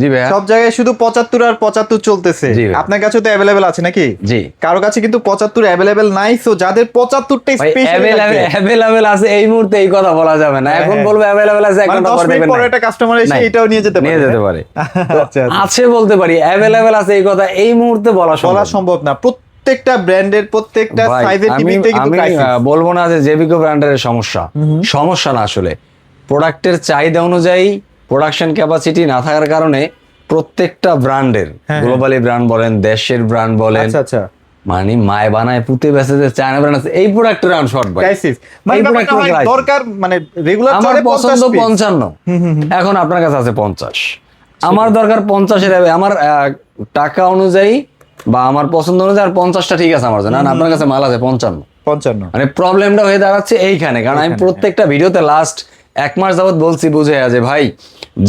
জি ভাইয়া, সব জায়গায় শুধু 75 আর 75 চলতেছে। জি ভাই। আপনার কাছে তো অ্যাভেলেবেল আছে নাকি? জি কারো কাছে কিন্তু 75 অ্যাভেলেবেল নাই, সো যাদের 75টা ভাই, স্পেশালি লাগবে, অ্যাভেলেবেল আছে এই মুহূর্তে এই কথা বলা যাবে না। হ্যাঁ, এখন হ্যাঁ। বলবো অ্যাভেলেবেল আছে, এক মানে ঘন্টা 10 পর মিনিট দেখবেন পরে নাই। একটা কাস্টমার এসে নাই, এটাও নিয়ে যেতে পারে, নিয়ে যেতে হ্যাঁ? পারে। তো আচ্ছা আচ্ছা। আছে বলতে পারি, অ্যাভেলেবেল আছে এই কথা এই মুহূর্তে বলা সম্ভব বলা না। সম্ভব না, প্রত্যেকটা ব্র্যান্ডের প্রত্যেকটা ভাই সাইজের আমি টিভিতে কিন্তু আমি ক্রাইসিস। বলবো না যে জেবিকো ব্র্যান্ডের সমস্যা, সমস্যা না আসলে প্রোডাক্টের চাহিদা অনুযায়ী প্রোডাকশন ক্যাপাসিটি না থাকার কারণে প্রত্যেকটা ব্র্যান্ডের, হ্যাঁ। গ্লোবালি ব্র্যান্ড বলেন, দেশের ব্র্যান্ড বলেন, আচ্ছা আচ্ছা। মানে মায় বানায় পুঁতে বেঁচে যে চায়না ব্র্যান্ড আছে, এই প্রোডাক্টের রান শর্ট ভাই। ক্রাইসিস মানে এই ব্যাপারটা প্রোডাক্টের হয় crisis। দরকার, মানে রেগুলার আমার চলে পছন্দ 50 piece। 55, এখন আপনার কাছে আছে 50, আমার দরকার 50-এর, আমার টাকা অনুযায়ী বা আমার পছন্দ অনুযায়ী আর 50টা ঠিক আছে আমার জন্য, আর আপনার কাছে মাল আছে 55। 55। মানে প্রবলেমটা হয়ে দাঁড়াচ্ছে এইখানে, কারণ আমি প্রত্যেকটা ভিডিওতে লাস্ট 1 মাস যাবত বলছি বুঝে যে ভাই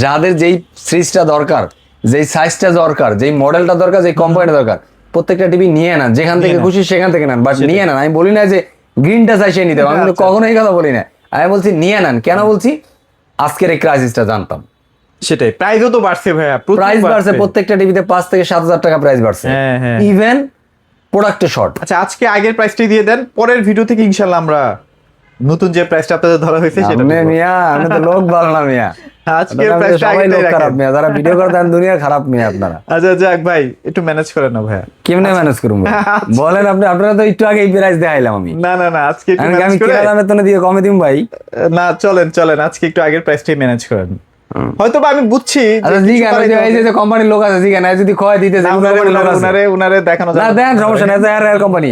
যাদের যেই সিরিজটা দরকার, যেই সাইজটা দরকার, যেই মডেলটা দরকার, যেই কোম্পানিটা দরকার, প্রত্যেকটা টিভি নিয়ে নেন, যেখান থেকে খুশি সেখান থেকে নেন, বাট নিয়ে নেন। আমি বলি না যে গ্রিনটা চাই সে নিতে হবে, আমি কিন্তু কখনো এই কথা বলি না। আমি বলছি নিয়ে নেন। কেন বলছি? আজকের এই ক্রাইসিসটা জানতাম, সেটাই, প্রাইসও তো বাড়ছে ভাইয়া, প্রাইস বাড়ছে প্রত্যেকটা টিভিতে 5 থেকে 7 হাজার টাকা প্রাইস বাড়ছে, হ্যাঁ, হ্যাঁ। ইভেন প্রোডাক্টে শর্ট। আচ্ছা, আজকে আগের প্রাইসটাই দিয়ে দেন, পরের ভিডিও থেকে ইনশাআল্লাহ আমরা নতুন যে প্রাইসটা আপনাদের ধরা হয়েছে সেটা আপনি দেব। মিয়া, আমি তো লোক ভালো না মিয়া, আজকের আপনারা প্রাইসটা সবাই আগেটাই লোক খারাপ রাখেন। মিয়া, যারা ভিডিও করে দেন দুনিয়া খারাপ মিয়া আপনারা। আচ্ছা যাক ভাই, একটু ম্যানেজ করেন না ভাইয়া। কেমনে ম্যানেজ করুন বলেন আপনি? আপনারা তো একটু আগে এই প্রাইস দেখাইলাম আমি, না না না, আজকে একটু আমি ম্যানেজ করে, কেনা দামের তো দিয়ে কমে দিম ভাই। না চলেন চলেন, আজকে একটু আগের প্রাইসটাই ম্যানেজ করেন। হয়তো বা আমি বুঝছি যে আচ্ছা জি, কিছু কেন বাড়াইতে এই হবে। যে কোম্পানির লোক আছে, জি কেন যদি ক্ষয় দিতে না, যে উনারে কোম্পানির লোক আছে, উনারে উনারে দেখানো না যাবে দেন সমস্যা নাই, এর কোম্পানি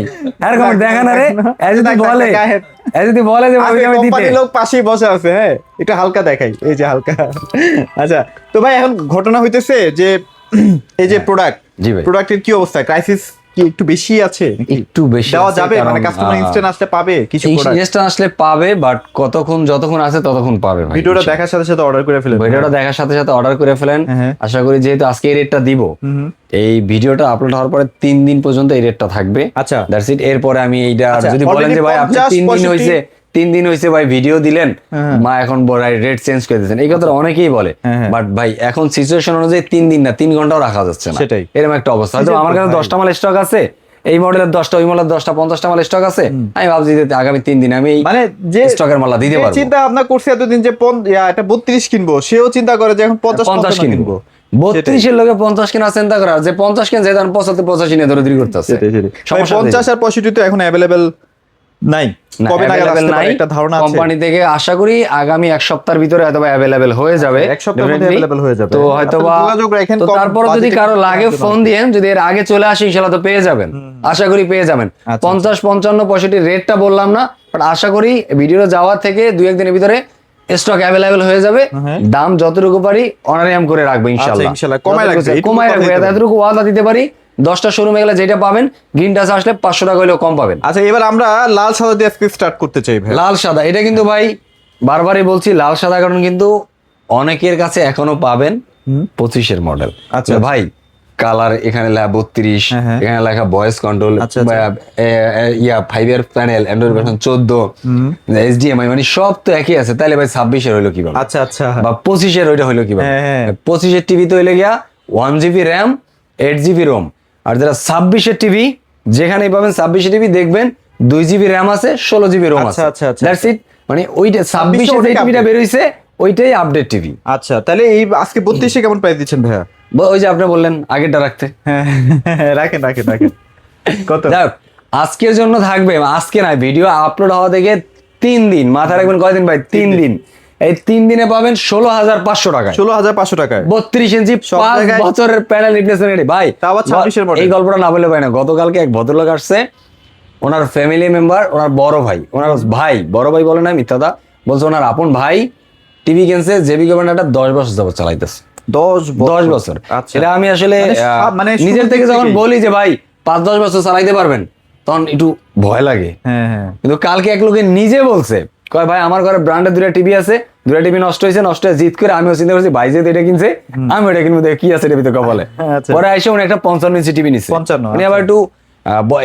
দেখেন না রে, এই যদি বলে, এই যদি বলে যে ওই আমি দিতে, কোম্পানির লোক পাশেই বসে আছে, হ্যাঁ একটু হালকা দেখাই, এই যে হালকা। আচ্ছা, তো ভাই এখন ঘটনা হইতেছে যে এই যে প্রোডাক্ট, জি ভাই। প্রোডাক্টের কি অবস্থা, ক্রাইসিস কি একটু বেশি আছে নাকি? একটু বেশি দেওয়া আছে, যাবে, মানে কারণ, কাস্টমার ইনস্ট্যান্ট আসলে পাবে কিছু প্রোডাক্ট? ইনস্ট্যান্ট আসলে পাবে, বাট কতক্ষণ যতক্ষণ আছে ততক্ষণ পাবে ভাই। ভিডিওটা দেখার সাথে সাথে অর্ডার করে ফেলেন। ভিডিওটা দেখার সাথে সাথে অর্ডার করে ফেলেন। হ্যাঁ। আশা করি যেহেতু আজকে এই রেটটা দিব, এই ভিডিওটা আপলোড হওয়ার পরে 3 দিন পর্যন্ত এই রেটটা থাকবে। আচ্ছা। That's it. এরপরে আমি এইটা আচ্ছা, যদি বলেন already যে ভাই আপনি 50, 3 দিন 65 হইছে, 3 দিন হইছে ভাই ভিডিও দিলেন, হ্যাঁ। মা এখন রেট চেঞ্জ করে দিয়েছেন, এই কথা অনেকেই বলে, হ্যাঁ। বাট ভাই এখন সিচুয়েশন অনুযায়ী 3 দিন না 3 ঘন্টাও রাখা যাচ্ছে না, সেটাই। এরকম একটা অবস্থা। হয়তো আমার কাছে 10টা মাল স্টক আছে, এই মডেলের 10টা, ওই মডেলের 10টা, 50টা মাল স্টক আছে, আমি ভাবছি যে আগামী 3 দিন আমি মানে যে স্টকের মাল দিতে যে পারবো। চিন্তা ভাবনা করছে এতদিন যে এটা 32 কিনবো, সেও চিন্তা করে যে এখন 50 50 কিনবো, 32-এর লোকে 50 কেনা চিন্তা করার, যে 50 কেন যেহেতু 75-85 নিয়ে ধরে করতেছে। সমস্যা 50 আর 65 তো এখন অ্যাভেলেবেল নাই, কবে নাগাদ আসতে পারে একটা ধারণা আছে? কোম্পানি থেকে আশা করি আগামী 1 সপ্তাহের ভিতরে হয়তো অ্যাভেলেবেল হয়ে যাবে, এক সপ্তাহের মধ্যে definitely। available হয়ে যাবে। তো হয়তো বা, আপনারা যোগাযোগ রাখেন, তো কম তারপরে যদি budget-এ কারো কিন্তু লাগে একদম ফোন দিয়েন, যদি এর আগে চলে আসে ইনশাআল্লাহ তো পেয়ে যাবেন, আশা করি পেয়ে যাবেন। আচ্ছা। 50, 55, 65 রেটটা বললাম না, বাট আশা করি ভিডিও যাওয়ার থেকে 2-1 দিনের ভিতরে স্টক অ্যাভেলেবেল হয়ে যাবে। হ্যাঁ। দাম যতটুকু পারি অনারিয়াম করে রাখবো ইনশাআল্লাহ, ইনশাআল্লাহ, কমায় রাখবে, এইটুকু কমায় কথা রাখবো, দিতে পারি। এতটুকু ওয়াদা দিতে পারি। 10টা শোরুমে গেলে যেটা পাবেন, গ্রিন টাচ আসলে 500 টাকা হলেও কম পাবেন। আচ্ছা, এবার আমরা লাল সাদা দিয়ে আজকে স্টার্ট করতে চাই ভাই। লাল সাদা, এটা কিন্তু ভাই বারবারই বলছি লাল সাদা, কারণ কিন্তু অনেকের কাছে এখনো পাবেন 25-এর মডেল। আচ্ছা। ভাই কালার এখানে লেখা 32, হ্যাঁ। এখানে লেখা ভয়েস কন্ট্রোল, আচ্ছা, আচ্ছা। 5 এর প্যানেল, অ্যান্ড্রয়েড ভার্সন 14, HDMI, মানে সব তো একই আছে, তাহলে ভাই 26-এর হইলো কিভাবে? আচ্ছা আচ্ছা। বা 25-এর ওইটা হইলো কিভাবে? হ্যাঁ। 25-এর টিভি তো হইলে গিয়া 1GB র্যাম, 8GB রোম, আর যারা 26-এর টিভি যেখানেই পাবেন 26-এর টিভি দেখবেন 2GB র্যাম আছে, 16GB রোম আছে। আচ্ছা, আচ্ছা। That's it. মানে ওইটা 26-এর যে টিভিটা বের হইছে ওইটাই আপডেট টিভি। আচ্ছা, তাহলে এই আজকে 32-এ কেমন প্রাইস দিচ্ছেন ভাইয়া? ওই যে আপনি বললেন আগেরটা রাখতে, হ্যাঁ, রাখেন রাখেন রাখেন। কত? যাক আজকের জন্য থাকবে, আজকে না, ভিডিও আপলোড হওয়া থেকে 3 দিন, মাথায় রাখবেন কয়দিন ভাই? 3 দিন। এই 3 দিনে পাবেন 16,500 টাকায়, 16,500 টাকায় 32 ইঞ্চি সব 5 জায়গায়। বছরের প্যানেল রিপ্লেসমেন্ট রেডি ভাই। তা আবার 26-এর মডেল। এই গল্পটা না বলে পাই না। গতকালকে এক ভদ্রলোক আসছে, ওনার ফ্যামিলি মেম্বার, ওনার বড় ভাই, ওনার ভাই, বড় ভাই বলে না মিথ্যাদা, বলছে ওনার আপন ভাই টিভি কিনছে, জেবি গভর্নমেন্টটা 10 বছর যাবত চালাইতেছে। 10 বছর। আচ্ছা। এটা আমি আসলে মানে নিজের শুরু থেকে যখন থেকেই। বলি যে ভাই 5-10 বছর চালাইতে পারবেন, তখন একটু ভয় লাগে। হ্যাঁ। কিন্তু কালকে এক লোকে নিজে বলছে, কয় ভাই আমার ঘরে ব্র্যান্ডের 2টা টিভি আছে, 2টা টিভি নষ্ট হয়েছে, নষ্ট হয়ে জিত করে আমিও চিন্তা করছি ভাই যেহেতু এটা কিনছে আমি এটা কিনবো, দেখি কি আছে এটার ভিতরে কপালে। আচ্ছা। পরে এসে উনি একটা 55 ইঞ্চি টিভি নিচ্ছে। 55, উনি আবার একটু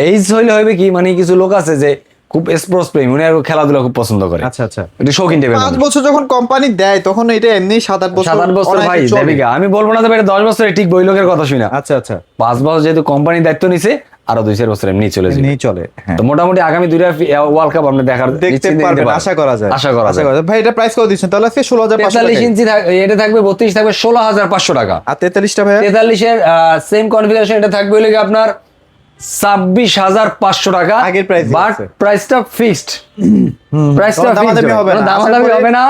এইজ হইলে হবে কি, মানে কিছু লোক আছে যে খুব স্পোর্টস প্রেমী, উনি আর খেলাধুলা খুব পছন্দ করে, আচ্ছা আচ্ছা। একটু শৌখিন টাইপের 5 বছর যখন কোম্পানি দেয় তখন এটা এমনি 7-8 বছর 7-8 বছর ভাই অনায়াসে চলে। দেবিকা, আমি বলবো না যে ভাই এটা 10 বছরে ঠিক বই লোকের কথা শুনা, আচ্ছা আচ্ছা 5 বছর যেহেতু কোম্পানি দায়িত্ব নিছে আরো 2-4 বছর এমনি চলে যাবে। এমনি চলে, হ্যাঁ। তো মোটামুটি আগামী 2টা ওয়ার্ল্ড কাপ আপনি দেখার দেখতে নিশ্চিন্তে পারবেন, নিতে পারেন। আশা করা যায়, আশা করা যায়। ভাই এটা প্রাইস কত দিচ্ছেন তাহলে? আজকে 16,500 43 টাকা। ইঞ্চি এটা থাকবে, 32 থাকবে 16,500 টাকা। আর 43টা ভাই 43 এর সেম কনফিগারেশন এটা থাকবে হলো কি আপনার 26,500 টাকা। আগের price বাট আছে। প্রাইসটা ফিক্সড, প্রাইসটা দামাদামি হবে না, দামাদামি আশা করি- হবে না।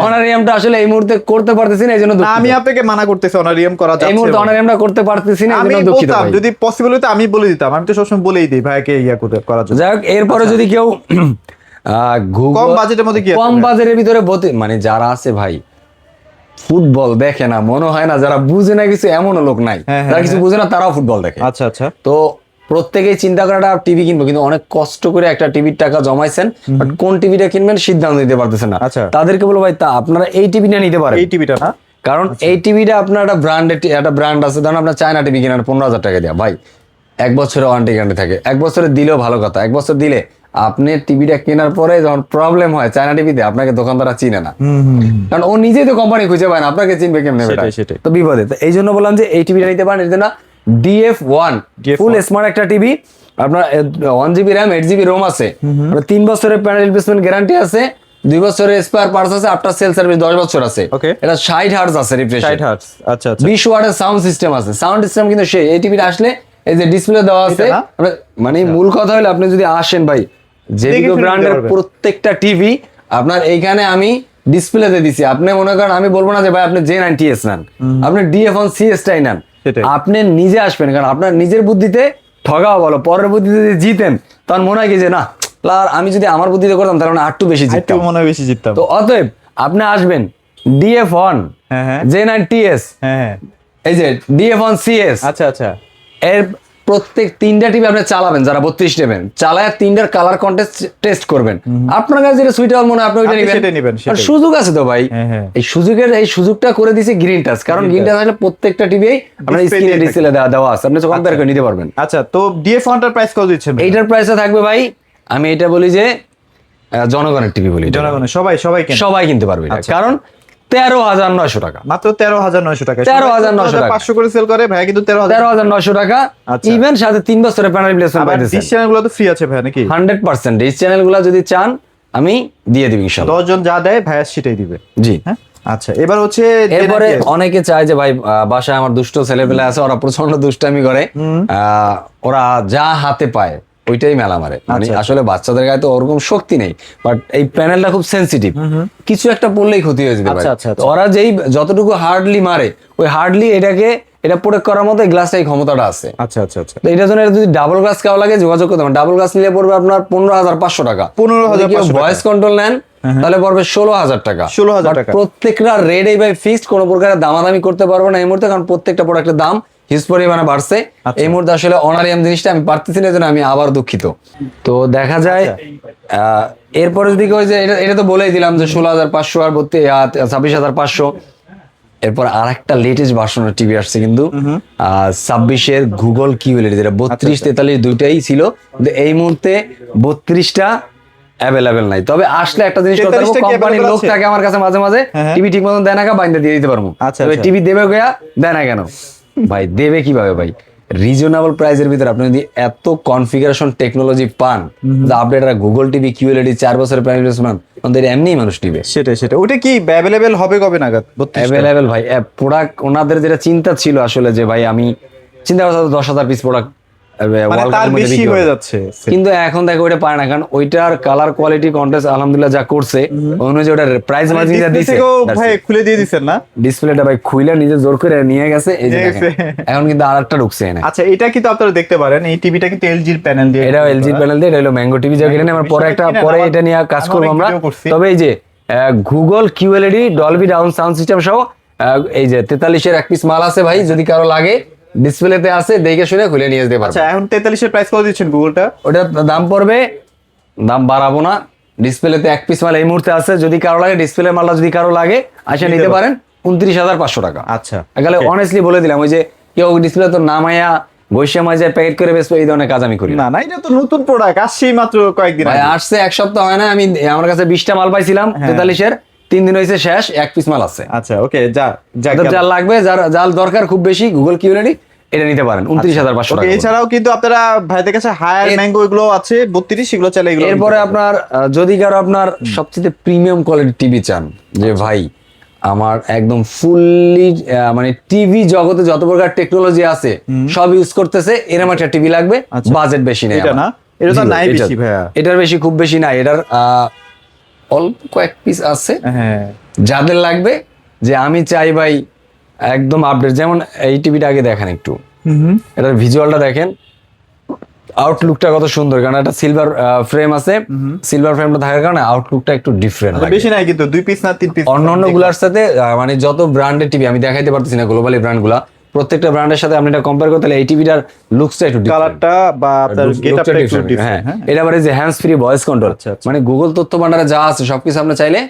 অনারিয়ামটা আসলে এই মুহূর্তে করতে পারতেছি না, এইজন্য না, দুঃখিত। আমি আপনাকে মানা করতেছি অনারিয়াম করা এই যাচ্ছে মুহূর্তে না। অনারিয়ামটা করতে পারতেছি না, আমি এইজন্য দুঃখিত বলতাম ভাই। যদি পসিবল হতো আমি বলে দিতাম, আমি তো সবসময় বলেই দিই ভাইকে করার জন্য। যাই হোক, এরপরে যদি কেউ কম বাজেটের মধ্যে কি আছে কম ভাই? বাজেটের ভিতরে মানে যারা আছে ভাই ফুটবল দেখে না, মনে হয় না যারা বুঝে না কিছু, এমনও লোক নাই হ্যাঁ, যারা কিছু বুঝে না তারাও ফুটবল দেখে। আচ্ছা আচ্ছা তো প্রত্যেকেই চিন্তা করে একটা টিভি কিনবো, কিন্তু অনেক কষ্ট করে একটা টিভির টাকা জমাইছেন, বাট কোন টিভিটা কিনবেন সিদ্ধান্ত নিতে পারতেছেন না। আচ্ছা। তাদেরকে বলবো ভাই আপনারা এই টিভিটা নিতে পারেন, এই টিভিটা না? কারণ এই টিভিটা আপনার একটা ব্র্যান্ড আছে, ধরুন আপনার চায়না টিভি কিনেন 15,000 টাকা দেওয়া, ভাই 1 বছরের ওয়ারেন্টি গ্যারান্টি থাকে, 1 বছরে দিলেও ভালো কথা, 1 বছর দিলে আপনি টিভিটা কেনার পরে যখন প্রবলেম হয় চায়না টিভিতে, আপনাকে দোকানদাররা চিনে না, কারণ ও নিজেই তো কোম্পানি খুঁজে পায় না, আপনাকে চিনবে কেমনে? সেটাই, সেটাই। তো বিপদে। তো এই জন্য বললাম যে এই টিভিটা নিতে পারেন, এর জন্য DF1 ফুল স্মার্ট একটা টিভি, আপনার 1 GB র্যাম 8 GB রোম আছে, 3 বছরের প্যানেল রিপ্লেসমেন্ট গ্যারান্টি আছে, 2 বছরের স্পেয়ার পার্টস আছে, আফটার সেল সার্ভিস 10 বছর আছে। Okay. এটা 60 হার্টজ আছে রিফ্রেশ, 60 হার্টজ। আচ্ছা আচ্ছা 20 ওয়াটের সাউন্ড সিস্টেম আছে, সাউন্ড সিস্টেম কিন্তু সেই এই টিভিটা আসলে এই যে ডিসপ্লে দেওয়া আছে, এটা না? মানে মূল কথা হলো আপনি যদি আসেন ভাই যে দেখে শুনে ব্র্যান্ডের নিতে পারবেন। প্রত্যেকটা টিভি আপনার এইখানে আমি ডিসপ্লেতে দিছি, আপনি মনে করেন আমি বলবো না যে ভাই আপনি J90S নেন, আপনি DF1 CS-টাই নেন, সেটাই। আপনি নিজে আসবেন, কারণ আপনার নিজের বুদ্ধিতে ঠগাও বলো, পরের বুদ্ধিতে যদি জিতেন তখন মনে হয় কি যে না আমি যদি আমার বুদ্ধিতে করতাম তাহলে মানে আরটু বেশি একটু জিততাম। মনে হয় বেশি জিততাম। তো অতএব আপনি আসবেন DF1 হ্যাঁ হ্যাঁ J90S, হ্যাঁ হ্যাঁ এই যে DF1 CS, আচ্ছা আচ্ছা এর প্রত্যেক 3টা টিভি আপনি চালাবেন, যারা 32 নেবেন চালায় 3টার কালার কন্টেস্ট টেস্ট করবেন, আপনার কাছে যেটা সুইটেবল মনে হয় আপনি ওইটা আপনি সেটাই নিবেন, নেবেন। আর সেটাই। সুযোগ আছে তো ভাই, হ্যাঁ, হ্যাঁ। এই সুযোগটা করে দিয়েছে গ্রিন টাচ, কারণ গ্রিন টাচ আসলে প্রত্যেকটা টিভি আপনার Display স্ক্রিনে দিয়ে ডিসপ্লে দেওয়া আছে, আপনি কম্পেয়ার করে নিতে পারবেন। আচ্ছা। তো DF1 টার প্রাইস কত দিচ্ছেন ভাই? এইটার প্রাইসটা থাকবে ভাই, আমি এটা বলি যে জনগণের টিভি বলি, এটা। জনগণের সবাই কেন? সবাই কিনতে পারবে এটা, আচ্ছা। কারণ 13,900 টাকা, মাত্র 13,900 টাকা। 13,900 টাকা। 500 করে সেল করে ভাই, কিন্তু 13,000 13,900 টাকা। আচ্ছা। ইভেন সাথে 3 বছরের প্যানেল রিপ্লেসমেন্ট আবার পাইতেছেন ডিশ চ্যানেলগুলো তো ফ্রি আছে ভাই নাকি? 100%। এই চ্যানেলগুলো যদি চান আমি দিয়ে দিব ইনশাআল্লাহ। 10 জন যা দেয় ভাই সেটাই দিবে। জি। হ্যাঁ আচ্ছা, এবার হচ্ছে এরপরে J90S। অনেকে চায় যে ভাই বাসায় আমার দুষ্ট ছেলেপেলে আছে, ওরা প্রচন্ড দুষ্টামি করে, ওরা যা হাতে পায় ওইটাই মেলা মারে, মানে আচ্ছা। আসলে বাচ্চাদের গায়ে তো ওরকম শক্তি নেই, বাট এই প্যানেলটা খুব সেনসিটিভ, কিছু একটা পড়লেই ক্ষতি হয়ে যেতে পারে। আচ্ছা, আচ্ছা, আচ্ছা। তো ওরা যেই যতটুকু হার্ডলি মারে, ওই হার্ডলি এটা প্রোটেক্ট করার মতো এই গ্লাসটা এই ক্ষমতাটা আছে। আচ্ছা আচ্ছা আচ্ছা তো এটার জন্য এটা যদি ডাবল গ্লাস কেউ লাগে যোগাযোগ করতে পারেন, ডাবল গ্লাস নিলে পড়বে আপনার 15,500 টাকা। 15,500 টাকা। ভয়েস কন্ট্রোল নেন তাহলে পড়বে 16,000 টাকা। 16,000 But টাকা। প্রত্যেকটা রেট এই ভাই ফিক্সড, কোনো প্রকারের দামাদামি করতে পারবো না এই মুহূর্তে, কারণ প্রত্যেকটা প্রোডাক্টের দাম হিউজ পরিমাণে বাড়ছে। আচ্ছা। এই মুহূর্তে আসলে অনারিয়াম জিনিসটা আমি পারতেছি না, জন্য আমি আবার দুঃখিত। তো দেখা যায় এরপরে যদি কেউ যে এটা তো বলেই দিলাম যে 16,500 আর 26,500। এরপর আরেকটা লেটেস্ট ভার্সনের টিভি আসছে কিন্তু 26-এর গুগল কিউএলইডি, যেটা 32-43 দুইটাই ছিল, কিন্তু এই মুহূর্তে 32টা অ্যাভেলেবেল নাই। তবে আসলে একটা জিনিস করতে পারবো, 43টা কি কোম্পানির available লোক আছে? থাকে আমার কাছে মাঝে মাঝে, হ্যাঁ। টিভি ঠিক মতন দেয় না, বাইন্দা দিয়ে দিতে পারবো। আচ্ছা, তবে আচ্ছা। টিভি দেবে গয়া দেয় না কেন ভাই? দেবে কিভাবে ভাই? রিজনেবল প্রাইসের ভিতরে আপনি যদি এত কনফিগারেশন টেকনোলজি পান, আপডেট গুগল টিভি কিউএলইডি 4 বছরের প্রাইস রিপ্লেসমেন্ট, আমাদের এমনি মানুষ টিভি সেটাই। ওটা কি অ্যাভেলেবেল হবে কবে নাগাদ? 32টা? অ্যাভেলেবেল ভাই। প্রোডাক্ট ওনাদের যেটা চিন্তা ছিল আসলে যে ভাই আমি চিন্তা করতে 10,000 পিস প্রোডাক্ট মানে তার বেশি হয়ে যাচ্ছে। কিন্তু এখন দেখো ওইটা পারে না, কারণ ওইটার কালার কোয়ালিটি কন্টেস্ট আলহামদুলিল্লাহ যা করছে অনুযায়ী ওটার প্রাইস মার্জিন যা দিছে, ভাই খুলে দিয়ে দিছেন না? ডিসপ্লেটা ভাই খুইলা নিজে জোর করে নিয়ে গেছে, এই যে নিয়ে দেখেন। গেছে। এখন কিন্তু আরেকটা ঢুকছে এনে, আচ্ছা, এটা কিন্তু আপনারা দেখতে পারেন, এই টিভিটা কিন্তু এলজির প্যানেল দিয়ে, এটাও এলজি প্যানেল দিয়ে, এটা হলো ম্যাঙ্গো টিভি, যা কিনে আমরা পরে এটা নিয়ে কাজ করবো আমরা। তবে এই যে Google QLED Dolby down sound system সহ এই যে 43-এর 1 পিস মাল আছে ভাই, যদি কারো লাগে ডিসপ্লেতে আছে, দেখে শুনে খুলে নিয়ে যেতে পারবে। আচ্ছা, এখন 43-এর প্রাইস কত দিচ্ছেন গুগলটা? ওটার দাম পড়বে, দাম বাড়াবো না, ডিসপ্লেতে 1 পিস মাল এই মুহূর্তে আছে, যদি কারো লাগে ডিসপ্লে মালটা যদি কারো লাগে আসে নিতে পারেন 29,500 টাকা। আচ্ছা, এখানে অনেস্টলি বলে দিলাম, ওই যে কেউ ডিসপ্লে তো নামাইয়া বৈশা মাঝে প্যাকেট করে বেচবো এই ধরনের কাজ আমি করি না। না না, এটা তো নতুন প্রোডাক্ট, আসছেই মাত্র কয়েকদিন ভাই আগে। আসছে এক সপ্তাহ হয় না, আমি আমার কাছে 20টা মাল পাইছিলাম হ্যাঁ। 43-এর, 3 দিন হয়েছে শেষ, 1 পিস মাল আছে। আচ্ছা ওকে, যার লাগবে, যার দরকার খুব বেশি গুগল কিউএলডি এটা নিতে পারেন 29,500 টাকা। এছাড়াও কিন্তু আপনারা ভাইদের কাছে হায়ার ম্যাঙ্গো এগুলো আছে 32, সেগুলো চাইলে এগুলো এরপরে আপনার যদি কারো আপনার সবচেয়ে প্রিমিয়াম কোয়ালিটি টিভি চান, যে ভাই আমার একদম ফুললি মানে টিভি জগতে যত প্রকার টেকনোলজি আছে সব ইউজ করতেছে, এরকম একটা টিভি লাগবে, আচ্ছা। বাজেট বেশি নেই এটা আমার। না, এটা তো জি, নাই বেশি ভাইয়া। এটার বেশি খুব বেশি নাই, এটার অল্প কয়েক পিস আছে। হ্যাঁ যাদের লাগবে যে আমি চাই ভাই একদম আপডেট, যেমন এই টিভিটা আগে দেখেন একটু, এটার ভিজুয়ালটা দেখেন, আউটলুকটা কত সুন্দর, কারণ একটা সিলভার ফ্রেম আছে, সিলভার ফ্রেমটা থাকার কারণে আউটলুকটা একটু ডিফারেন্ট লাগে বেশি নাই কিন্তু 2 পিস না 3 পিস। অন্য গুলার সাথে। মানে যত ব্র্যান্ডের টিভি আমি দেখাইতে পারতেছি না, গ্লোবালি ব্র্যান্ডগুলা, প্রত্যেকটা ব্র্যান্ডের সাথে আপনি এটা কম্পেয়ার করতে হলে এই টিভিটার লুকসটা একটু different। কালারটা বা আপনার গেটআপটা একটু different, ডিফারেন্ট। হ্যাঁ। এটা আবার এই যে হ্যান্ডস ফ্রি ভয়েস কন্ট্রোল, আচ্ছা, আচ্ছা। মানে গুগল তথ্য ভান্ডারে যা আছে সবকিছু আপনি চাইলে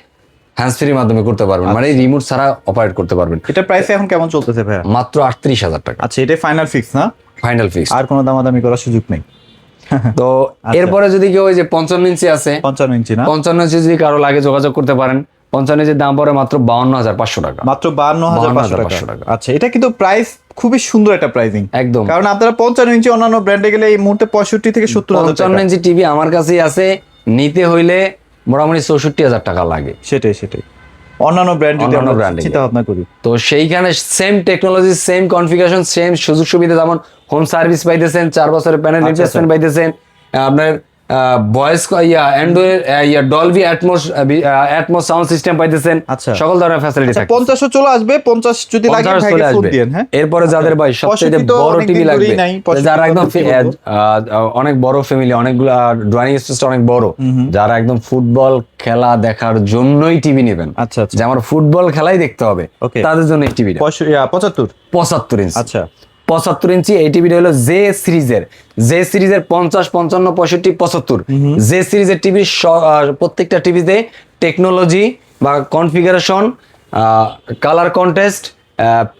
হ্যান্ডস ফ্রির মাধ্যমে করতে পারবেন, মানে রিমোট ছাড়া অপারেট করতে পারবেন। এটা প্রাইস এখন কেমন চলতেছে ভাইয়া? মাত্র 38,000 টাকা আচ্ছা, এটা ফাইনাল ফিক্স না, ফাইনাল ফিক্স। আর কোনো দামাদামি করার সুযোগ নেই। তো এরপরে যদি কেউ ওই যে 55 ইঞ্চি আছে, 55 ইঞ্চি না, 55 ইঞ্চি যদি কারো লাগে যোগাযোগ করতে পারেন। 55 ইঞ্চির দাম পড়ে মাত্র 52,500 টাকা, মাত্র 52,500 টাকা। আচ্ছা, এটা কিন্তু প্রাইস খুবই সুন্দর একটা প্রাইসিং একদম। কারণ আপনারা 55 ইঞ্চি অন্যান্য ব্র্যান্ডে গেলে এই মুহূর্তে 65 থেকে 70,000 টাকা। 55 ইঞ্চি টিভি আমার কাছেই আছে, নিতে হইলে মোটামুটি 64,000 টাকা লাগে। সেটাই অন্যান্য ব্র্যান্ড যদি অন্যান্য আমরা brand এ চিন্তা ভাবনা করি, তো সেইখানে same technology, same configuration, same সুযোগ সুবিধা, যেমন হোম সার্ভিস পাইতেছেন, 4 বছরের প্যানেল রিপ্লেসমেন্ট পাইতেছেন, আপনার voice Dolby atoms sound system পাইতেছেন, আচ্ছা। সকল ধরনের ফ্যাসিলিটি থাকে। 50 চলে আসবে, 50 যদি লাগে 50 ভাইকে চলে ফোন আসবে। দিয়েন। হ্যাঁ, এরপরে যাদের ভাই সবচেয়ে 65 তো বড় অনেকদিন টিভি লাগবে, ধরেই নাই, 65 যারা একদম কি বলবো? অনেক বড় ফ্যামিলি, অনেকগুলো ড্রয়িং স্পেসটা অনেক বড়, যারা একদম ফুটবল খেলা দেখার জন্যই টিভি নেবেন, আচ্ছা যে আমার ফুটবল খেলাই দেখতে হবে, Okay. তাদের জন্য এই টিভিটা 75 75 ইঞ্চি। আচ্ছা 75 ইঞ্চি এই টিভিটা হলো জে সিরিজের 50, 55, 65, 75 জে সিরিজের টিভি। প্রত্যেকটা টিভিতে টেকনোলজি বা কনফিগারেশন, কালার কন্টেস্ট,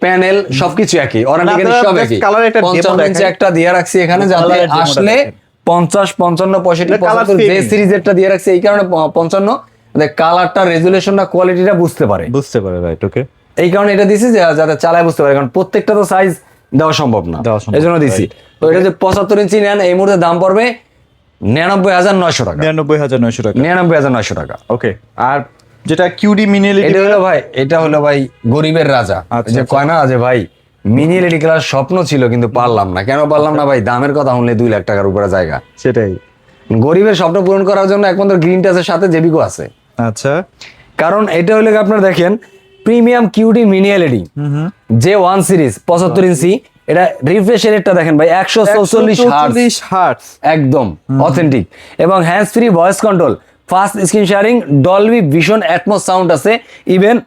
প্যানেল সবকিছু একই, ওয়ারেন্টি আপনারা গ্যারান্টি সব just একই। colour একটা demo 55 ইঞ্চি দেখান। একটা দিয়ে রাখছি এখানে, যাতে Colour এর demo টা আসলে দেখেন। 50, 55, 65, এটা colour 75 জে same। সিরিজেরটা দিয়ে রাখছি এই কারণে 55, কালারটা, রেজুলেশনটা, কোয়ালিটিটা বুঝতে পারে, বুঝতে পারে, রাইট, ওকে। এই কারণে এটা দিছি যে যাতে চালায় বুঝতে পারে, কারণ প্রত্যেকটা তো সাইজ দেওয়া সম্ভব না, দেওয়া সম্ভব এই জন্য না, দিছি। right. তো এটা যে 75 ইঞ্চি নেন, এই মুহূর্তে দাম পড়বে 99,900 টাকা, 99,900 টাকা, 99,900 টাকা। ওকে। আর যেটা কিউডি মিনি এটা হলো ভাই, এটা হলো ভাই গরিবের রাজা, আচ্ছা, যে কয় না যে ভাই মিনি এলইডি খেলার স্বপ্ন ছিল কিন্তু পারলাম না। কেন পারলাম না ভাই? দামের কথা শুনলে 2 লাখ টাকার উপরে জায়গা। সেটাই, গরিবের স্বপ্ন পূরণ করার জন্য একমাত্র গ্রিন টাচের সাথে জেবিকো আছে, আচ্ছা কারণ এটা হলো আপনার দেখেন প্রিমিয়াম কিউডি মিনি এলইডি যে 1 সিরিজ 75 ইঞ্চি, এটা রিফ্রেশ রেটটা দেখেন ভাই 144 হার্টজ, একদম অথেন্টিক, এবং hands free voice control, fast screen sharing, Dolby Vision Atmos sound আছে, even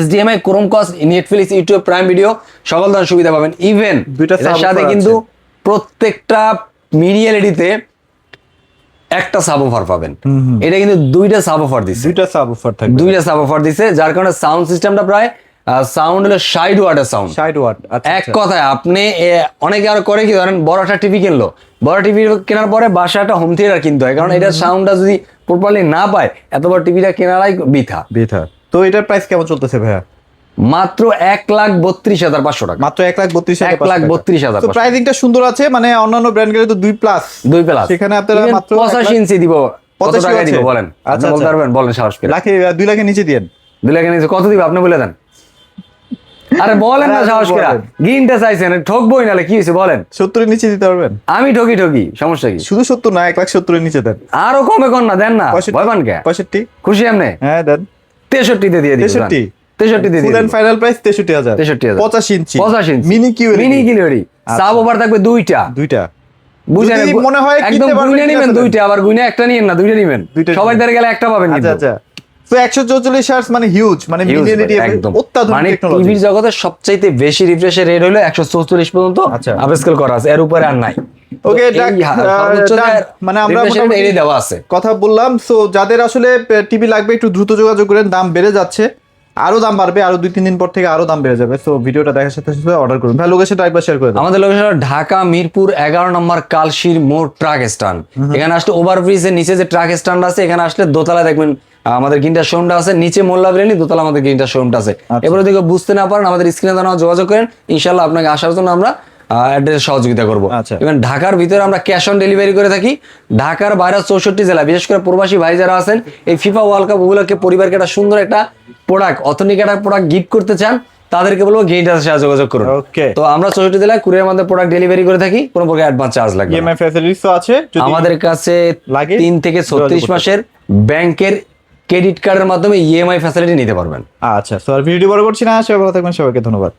HDMI, Chromecast, Netflix, YouTube Prime Video সকল ধরনের সুবিধা পাবেন। ইভেন দুইটা এটার subwoofer সাথে আছে। কিন্তু প্রত্যেকটা মিনি এলইডিতে একটা সাবওয়ুফার পাবেন। এটা কিন্তু দুইটা সাবওয়ুফার দিছে, দুইটা সাবওয়ুফার থাকবে, দুইটা সাবওয়ুফার দিছে, যার কারণে সাউন্ড সিস্টেমটা প্রায় সাউন্ড হলো 60 ওয়াটের সাউন্ড। 60 ওয়াট। আচ্ছা, এক কথায় আপনি অনেকে আর করে কি ধরেন, বড় একটা টিভি কিনলো, বড় টিভি কেনার পরে বাসায় একটা হোম থিয়েটার কিনতে হয়, কারণ এটার সাউন্ডটা যদি প্রপারলি না পায় এত বড় টিভিটা কেনারাই বৃথা। বেথা। তো এটার প্রাইস কেমন চলতেছে ভাইয়া? মাত্র 1,32,500 টাকা, মাত্র 1,32,500 1,32,500 তো প্রাইসিংটা সুন্দর আছে, মানে অন্যান্য ব্র্যান্ড গেলে তো 2 প্লাস, 2 প্লাস, সেখানে আপনারা মাত্র 85 ইঞ্চি দিব। কত 85 টাকা দিব আছে? বলেন? আচ্ছা, আপনি বলতে আচ্ছা। পারবেন? বলেন সাহস করে। 2 লাখের নিচে দিয়েন। 2 লাখের নিচে কত দিব আপনি বলে দেন। আরে বলেন না আরে সাহস করে, বলেন। গ্রিনটা চাইছেন, ঠকবই নালে কি হয়েছে বলেন। 70 এর নিচে দিতে পারবেন? আমি ঠকি সমস্যা কি? শুধু 70 না, 1,70,000 এর নিচে দেন। আরো কমে কর না, দেন না, 65 ভয় পান কে? 65 খুশি এমনি? হ্যাঁ দেন। 63 তে দিয়ে দিই। 63 63 তে ফুল দিয়ে এন্ড দিই। Final price 63,000। 63,000 85 inch 85 inch mini QLED. Mini QLED subwoofer থাকবে দুইটা। দুইটা যদি মনে হয় একদম কিনতে পারবেন, গুইনা ঠিক নেবেন আছে, দুইটা, আবার গুইনা একটা নিয়েন না, দুইটা নেবেন। দুইটা সবাই নেবেন। দ্বারা গেলে একটা পাবেন আচ্ছা কিন্তু। আচ্ছা। তো 144 হার্টজ মানে হিউজ, মানে Huge মিনি এলইডি ভাই, একদম। অত্যাধুনিক মানে টেকনোলজি। টিভির জগতে সবচাইতে বেশি রিফ্রেশের রেট হলো 144 পর্যন্ত আচ্ছা। আপস্কেল করা আছে, এর উপরে আর নাই। ওকে, তো এই সর্বোচ্চ মানে আমরা refresh rate মোটামুটি এরই দেওয়া আছে। কথা বললাম। সো যাদের আসলে টিভি লাগবে একটু দ্রুত যোগাযোগ করেন, দাম বেড়ে যাচ্ছে। আরো দাম বাড়বে, আরো 2-3 দিন পর থেকে আরো দাম বেড়ে যাবে। তো ভিডিওটা দেখার সাথে সাথে অর্ডার করুন ভাই। লোকেশনটা একবার শেয়ার করে দেন। আমাদের লোকেশন হলো ঢাকা মিরপুর 11 নম্বর কালশির মোড় ট্রাক স্ট্যান্ড। এখানে আসলে ওভারব্রিজের নিচে যে ট্রাক স্ট্যান্ড আছে, এখানে আসলে দোতলা দেখবেন আমাদের গ্রিনটার শোরুমটা আছে, নিচে মোল্লা বিরিয়ানি, দোতলা আমাদের গ্রিনটার শোরুমটা আছে। এবারে যদি বুঝতে না পারেন আমাদের স্ক্রিনে দেওয়া যোগাযোগ করেন, ইনশাল্লাহ আপনাকে আসার জন্য আমরা অ্যাড্রেস সহযোগিতা করবো। আচ্ছা। এবং ঢাকার ভিতরে আমরা ক্যাশ অন ডেলিভারি করে থাকি। ঢাকার বাইরে 64 জেলা, বিশেষ করে প্রবাসী ভাই যারা আছেন, এই ফিফা ওয়ার্ল্ড কাপ উপলক্ষে পরিবারকে একটা সুন্দর একটা প্রোডাক্ট, অথেন্টিক একটা প্রোডাক্ট গিফট করতে চান, তাদেরকে বলবো গেইটার সাথে যোগাযোগ করুন। ওকে। তো আমরা 64 জেলায় কুরিয়ার মাধ্যমে প্রোডাক্ট ডেলিভারি করে থাকি, কোনো প্রকার অ্যাডভান্স চার্জ লাগবে না। ইএমআই ফ্যাসিলিটিস তো আছে, যদি আমাদের কাছে লাগে 3 থেকে 36 মাসের ব্যাংকের ক্রেডিট কার্ডের মাধ্যমে ইএমআই ফ্যাসিলিটি নিতে পারবেন। আচ্ছা, তো আর ভিডিও বড় করছি না, সবাই ভালো থাকবেন, সবাইকে ধন্যবাদ।